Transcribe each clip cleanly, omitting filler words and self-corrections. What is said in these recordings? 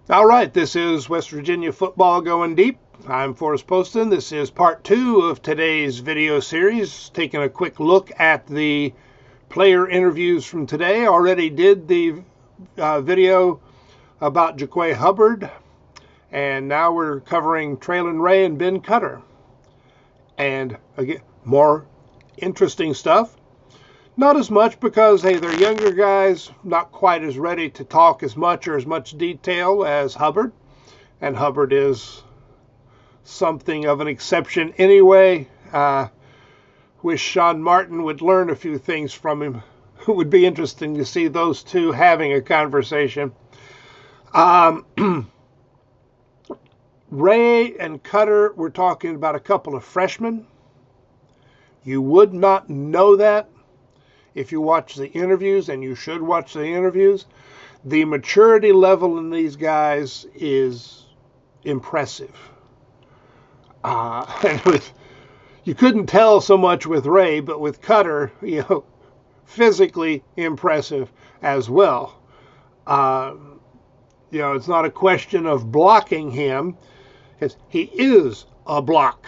All right, this is West Virginia Football Going Deep. I'm Forrest Poston. This is part 2 of today's video series, taking a quick look at the player interviews from today. Already did the video about Jaquay Hubbard, and now we're covering Traylon Ray and Ben Cutter. And again, more interesting stuff. Not as much because, hey, they're younger guys, not quite as ready to talk as much or as much detail as Hubbard. And Hubbard is something of an exception anyway. Wish Sean Martin would learn a few things from him. It would be interesting to see those two having a conversation. Ray and Cutter, we're talking about a couple of freshmen. You would not know that if you watch the interviews, and you should watch the interviews. The maturity level in these guys is impressive. You couldn't tell so much with Ray, but with Cutter, physically impressive as well. It's not a question of blocking him. He is a block.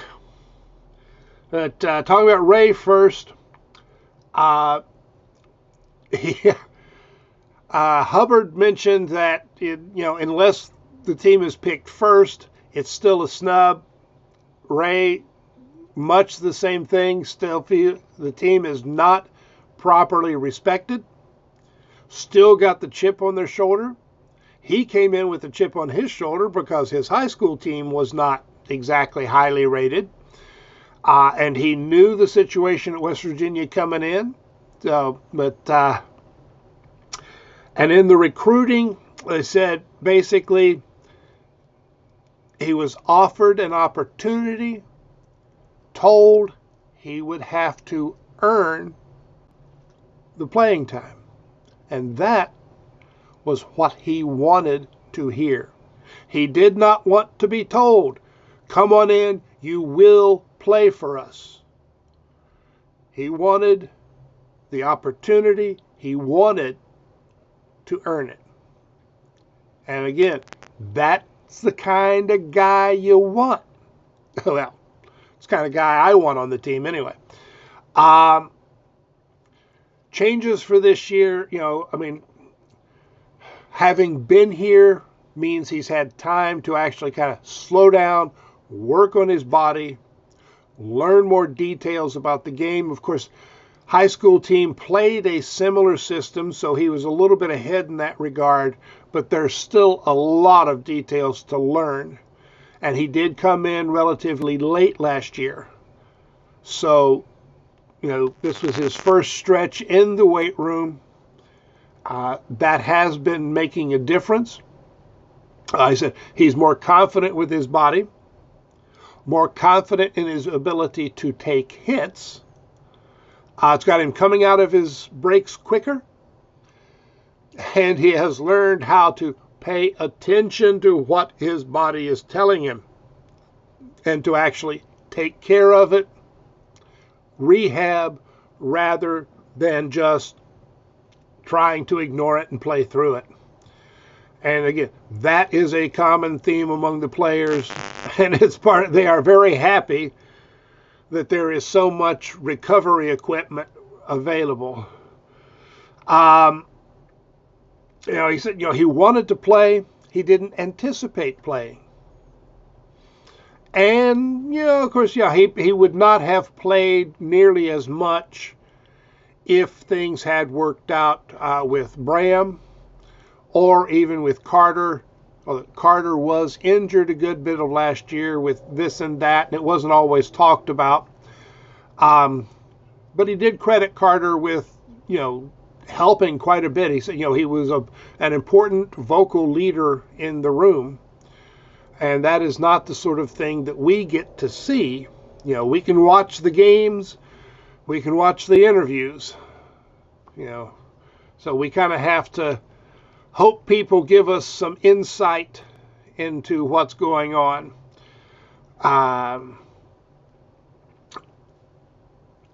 But talking about Ray first, Hubbard mentioned that unless the team is picked first, it's still a snub. Ray, much the same thing. Still feel the team is not properly respected. Still got the chip on their shoulder. He came in with a chip on his shoulder because his high school team was not exactly highly rated, and he knew the situation at West Virginia coming in. And in the recruiting, they said basically he was offered an opportunity, told he would have to earn the playing time. And that was what he wanted to hear. He did not want to be told, come on in, you will play for us. He wanted the opportunity. He wanted to earn it. And again, that's the kind of guy you want. Well, it's the kind of guy I want on the team anyway. Changes for this year, having been here means he's had time to actually kind of slow down, work on his body, learn more details about the game. Of course, high school team played a similar system, so he was a little bit ahead in that regard, but there's still a lot of details to learn. And he did come in relatively late last year. So, this was his first stretch in the weight room. That has been making a difference. I said he's more confident with his body, more confident in his ability to take hits. It's got him coming out of his breaks quicker, and he has learned how to pay attention to what his body is telling him and to actually take care of it, rehab, rather than just trying to ignore it and play through it. And again, that is a common theme among the players, and they are very happy that there is so much recovery equipment available. He said, he wanted to play. He didn't anticipate playing. And, of course, he would not have played nearly as much if things had worked out with Bram or even with Carter. Carter was injured a good bit of last year with this and that, and it wasn't always talked about. But he did credit Carter with, helping quite a bit. He said, he was an important vocal leader in the room. And that is not the sort of thing that we get to see. We can watch the games, we can watch the interviews, so we kind of have to hope people give us some insight into what's going on.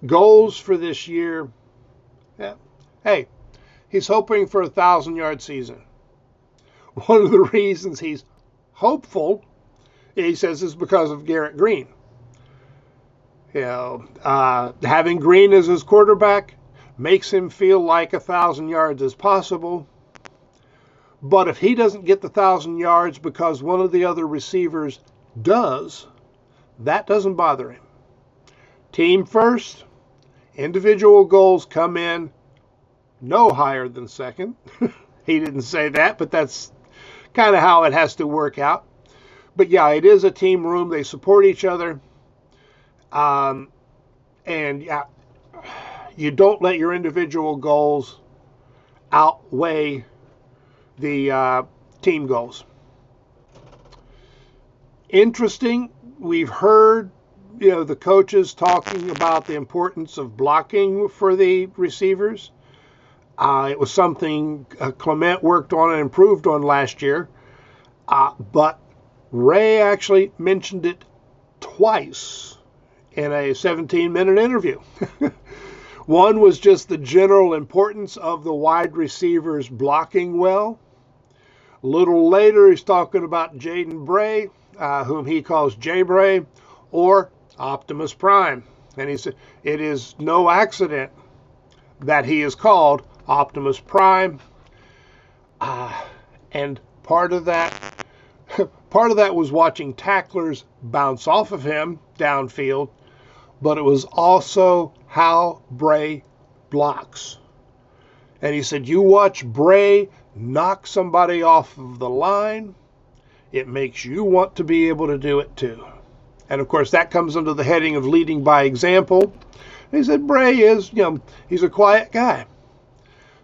Goals for this year. Yeah. Hey, he's hoping for a 1,000-yard season. one of the reasons he's hopeful, he says, is because of Garrett Green. Having Green as his quarterback makes him feel like 1,000 yards is possible. But if he doesn't get the 1,000 yards because one of the other receivers does, that doesn't bother him. Team first, individual goals come in no higher than second. He didn't say that, but that's kind of how it has to work out. But yeah, it is a team room. They support each other. And yeah, you don't let your individual goals outweigh the team goals. Interesting, we've heard the coaches talking about the importance of blocking for the receivers. It was something Clement worked on and improved on last year. But Ray actually mentioned it twice in a 17-minute interview. One was just the general importance of the wide receivers blocking well. A little later, he's talking about Jaden Bray, whom he calls Jay Bray, or Optimus Prime. And he said, it is no accident that he is called Optimus Prime. And part of that was watching tacklers bounce off of him downfield, but it was also how Bray blocks. And he said, you watch Bray knock somebody off of the line, it makes you want to be able to do it too. And of course, that comes under the heading of leading by example. And he said, Bray is, he's a quiet guy.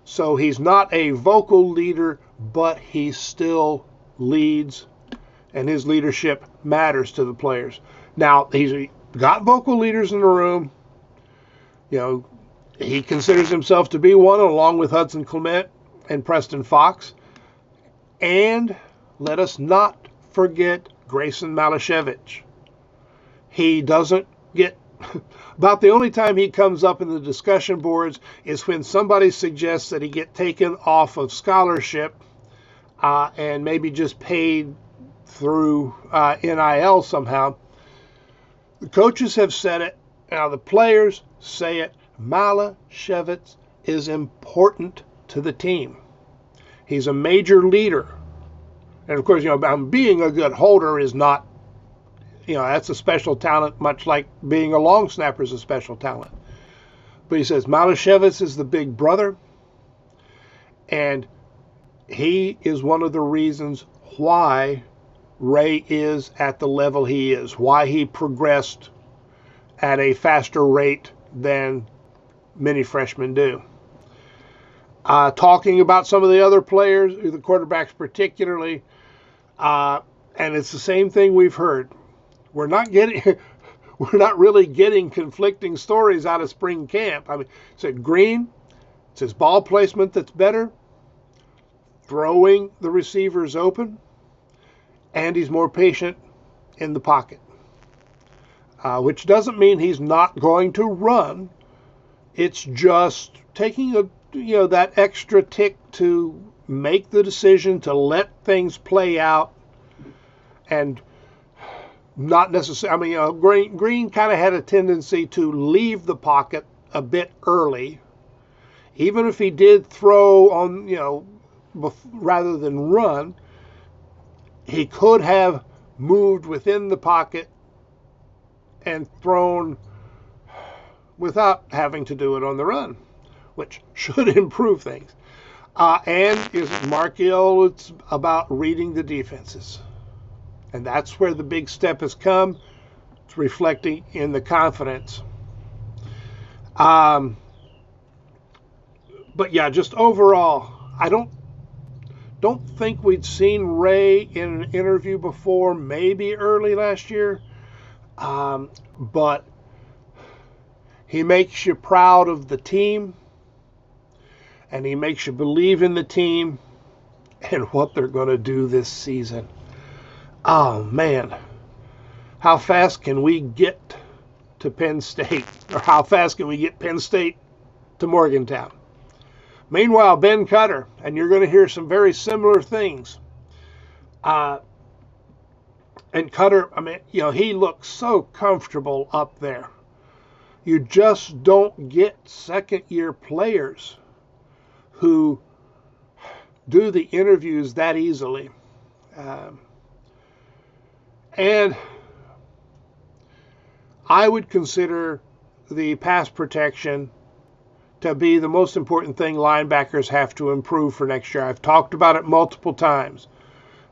So he's not a vocal leader, but he still leads, and his leadership matters to the players. Now, he's got vocal leaders in the room. He considers himself to be one, along with Hudson Clement and Preston Fox. And let us not forget Grayson Malashevich. He doesn't get... About the only time he comes up in the discussion boards is when somebody suggests that he get taken off of scholarship and maybe just paid through NIL somehow. The coaches have said it. Now the players say it. Malashevich is important to the team. He's a major leader. And of course, being a good holder is not, that's a special talent, much like being a long snapper is a special talent. But he says Malashevich is the big brother, and he is one of the reasons why Ray is at the level he is, why he progressed at a faster rate than many freshmen do. Talking about some of the other players, the quarterbacks particularly, and it's the same thing we've heard. We're not really getting conflicting stories out of spring camp. I mean, said Green, it's his ball placement that's better, throwing the receivers open, and he's more patient in the pocket, which doesn't mean he's not going to run. It's just taking that extra tick to make the decision to let things play out, and not necessarily. Green kind of had a tendency to leave the pocket a bit early, even if he did throw on rather than run. He could have moved within the pocket and thrown without having to do it on the run, which should improve things. And Markiel, it's about reading the defenses. And that's where the big step has come. It's reflecting in the confidence. But yeah, just overall, I don't think we'd seen Ray in an interview before, maybe early last year. But he makes you proud of the team, and he makes you believe in the team and what they're going to do this season. Oh, man. How fast can we get to Penn State? Or how fast can we get Penn State to Morgantown? Meanwhile, Ben Cutter, and you're going to hear some very similar things Uh, and Cutter, I mean, he looks so comfortable up there. You just don't get second-year players who do the interviews that easily. And I would consider the pass protection to be the most important thing linebackers have to improve for next year. I've talked about it multiple times.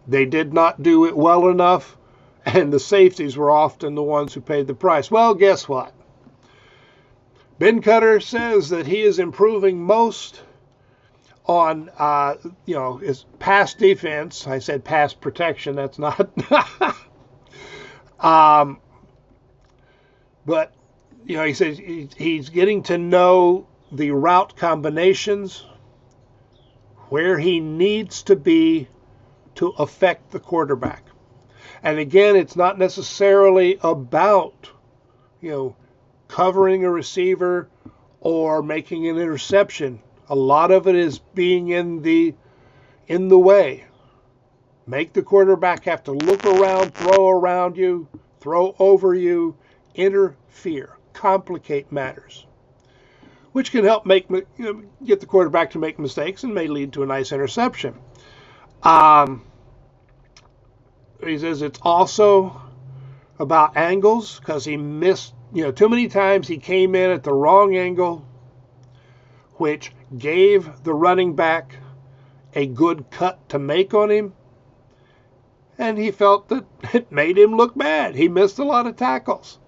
They did not do it well enough, and the safeties were often the ones who paid the price. Well, guess what? Ben Cutter says that he is improving most on, his pass defense. I said pass protection. That's not. But, he says he's getting to know the route combinations, where he needs to be to affect the quarterback. And again, it's not necessarily about, covering a receiver or making an interception. A lot of it is being in the way. Make the quarterback have to look around, throw around you, throw over you, interfere, complicate matters, which can help get the quarterback to make mistakes and may lead to a nice interception. He says it's also about angles, because he missed, too many times he came in at the wrong angle, which gave the running back a good cut to make on him, and he felt that it made him look bad. He missed a lot of tackles,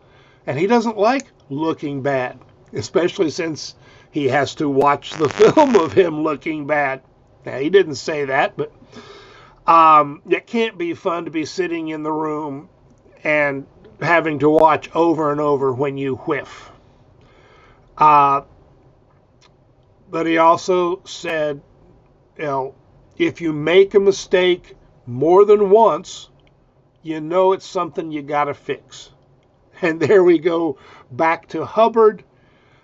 and he doesn't like looking bad, especially since he has to watch the film of him looking bad. Now, he didn't say that, but it can't be fun to be sitting in the room and having to watch over and over when you whiff. But he also said, if you make a mistake more than once, it's something you got to fix. And there we go back to Hubbard,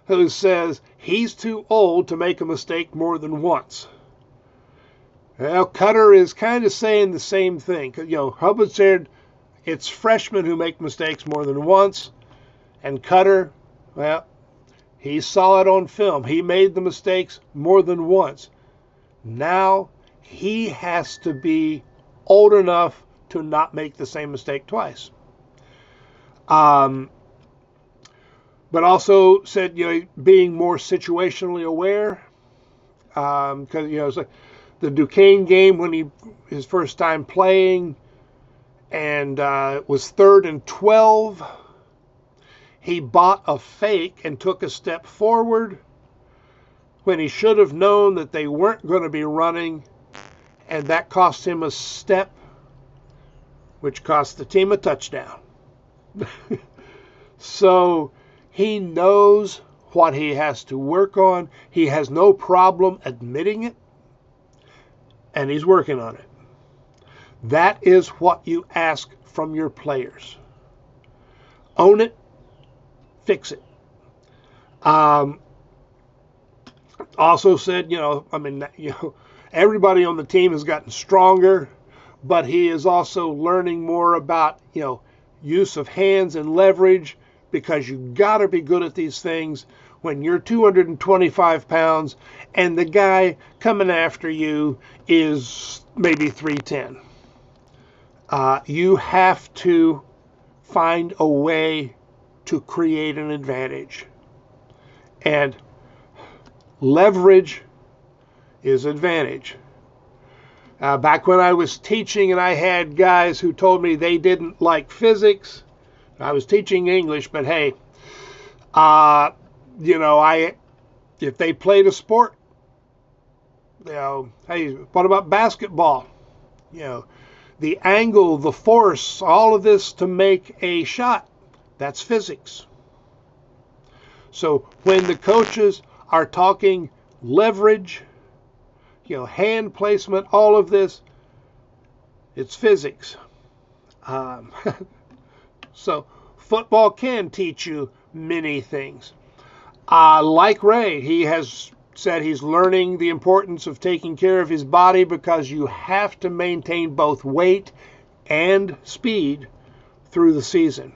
who says he's too old to make a mistake more than once. Well, Cutter is kind of saying the same thing. Hubbard said it's freshmen who make mistakes more than once. And Cutter, well, he saw it on film. He made the mistakes more than once. Now he has to be old enough to not make the same mistake twice. But also said, being more situationally aware. Because, it's like the Duquesne game when his first time playing, and it was 3rd and 12. He bought a fake and took a step forward when he should have known that they weren't going to be running, and that cost him a step, which cost the team a touchdown. So he knows what he has to work on. He has no problem admitting it, and he's working on it. That is what you ask from your players. Own it, fix it. Also said, everybody on the team has gotten stronger, but he is also learning more about, use of hands and leverage, because you got to be good at these things when you're 225 pounds and the guy coming after you is maybe 310. You have to find a way to create an advantage. And leverage is advantage. Back when I was teaching and I had guys who told me they didn't like physics, I was teaching English, but hey, if they played a sport, hey, what about basketball? The angle, the force, all of this to make a shot, that's physics. So when the coaches are talking leverage, hand placement, all of this, it's physics. So football can teach you many things. Like Ray, he has said he's learning the importance of taking care of his body because you have to maintain both weight and speed through the season.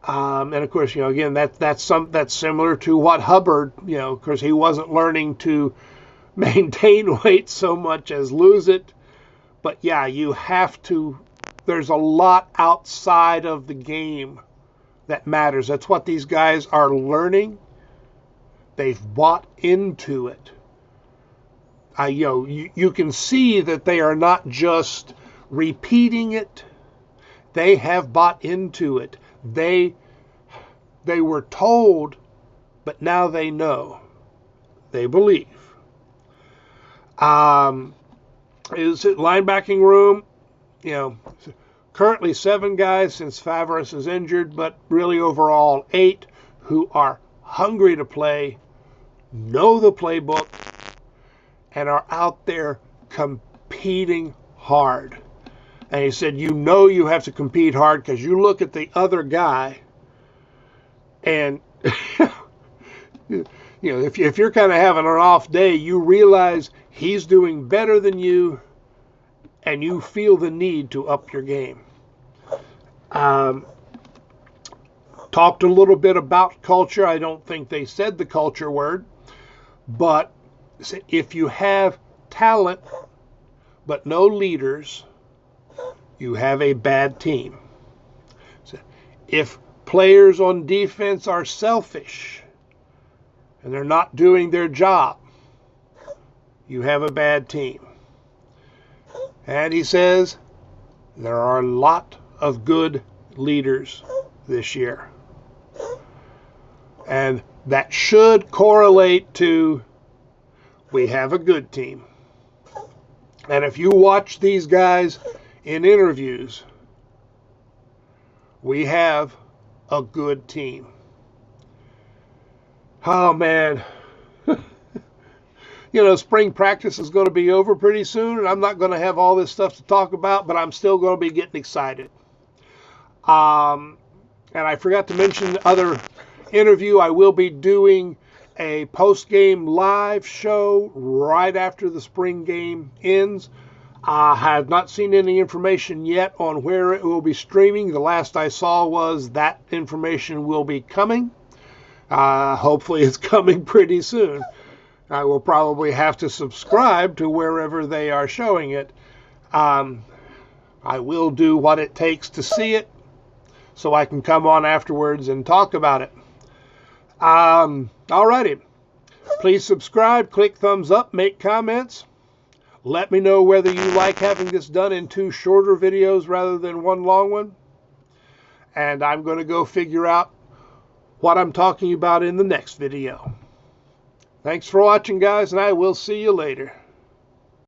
And of course, again, that's similar to what Hubbard, of course, he wasn't learning to maintain weight so much as lose it. But yeah, you have to, there's a lot outside of the game that matters. That's what these guys are learning. They've bought into it. You can see that they are not just repeating it. They have bought into it. They were told, but now they know. They believe. Is it linebacking room? Currently 7 guys since Favres is injured, but really overall 8 who are hungry to play, know the playbook, and are out there competing hard. And he said, you have to compete hard because you look at the other guy and, if you're kind of having an off day, you realize he's doing better than you and you feel the need to up your game. Talked a little bit about culture. I don't think they said the culture word, but if you have talent but no leaders, you have a bad team. If players on defense are selfish and they're not doing their job, you have a bad team. And he says there are a lot of good leaders this year. And that should correlate to we have a good team. And if you watch these guys in interviews, we have a good team. Oh, man. Spring practice is going to be over pretty soon, and I'm not going to have all this stuff to talk about, but I'm still going to be getting excited. And I forgot to mention the other interview. I will be doing a post-game live show right after the spring game ends. I have not seen any information yet on where it will be streaming. The last I saw was that information will be coming. Hopefully it's coming pretty soon. I will probably have to subscribe to wherever they are showing it. I will do what it takes to see it so I can come on afterwards and talk about it. Alrighty. Please subscribe, click thumbs up, make comments. Let me know whether you like having this done in 2 shorter videos rather than 1 long one. And I'm going to go figure out what I'm talking about in the next video. Thanks for watching, guys, and I will see you later.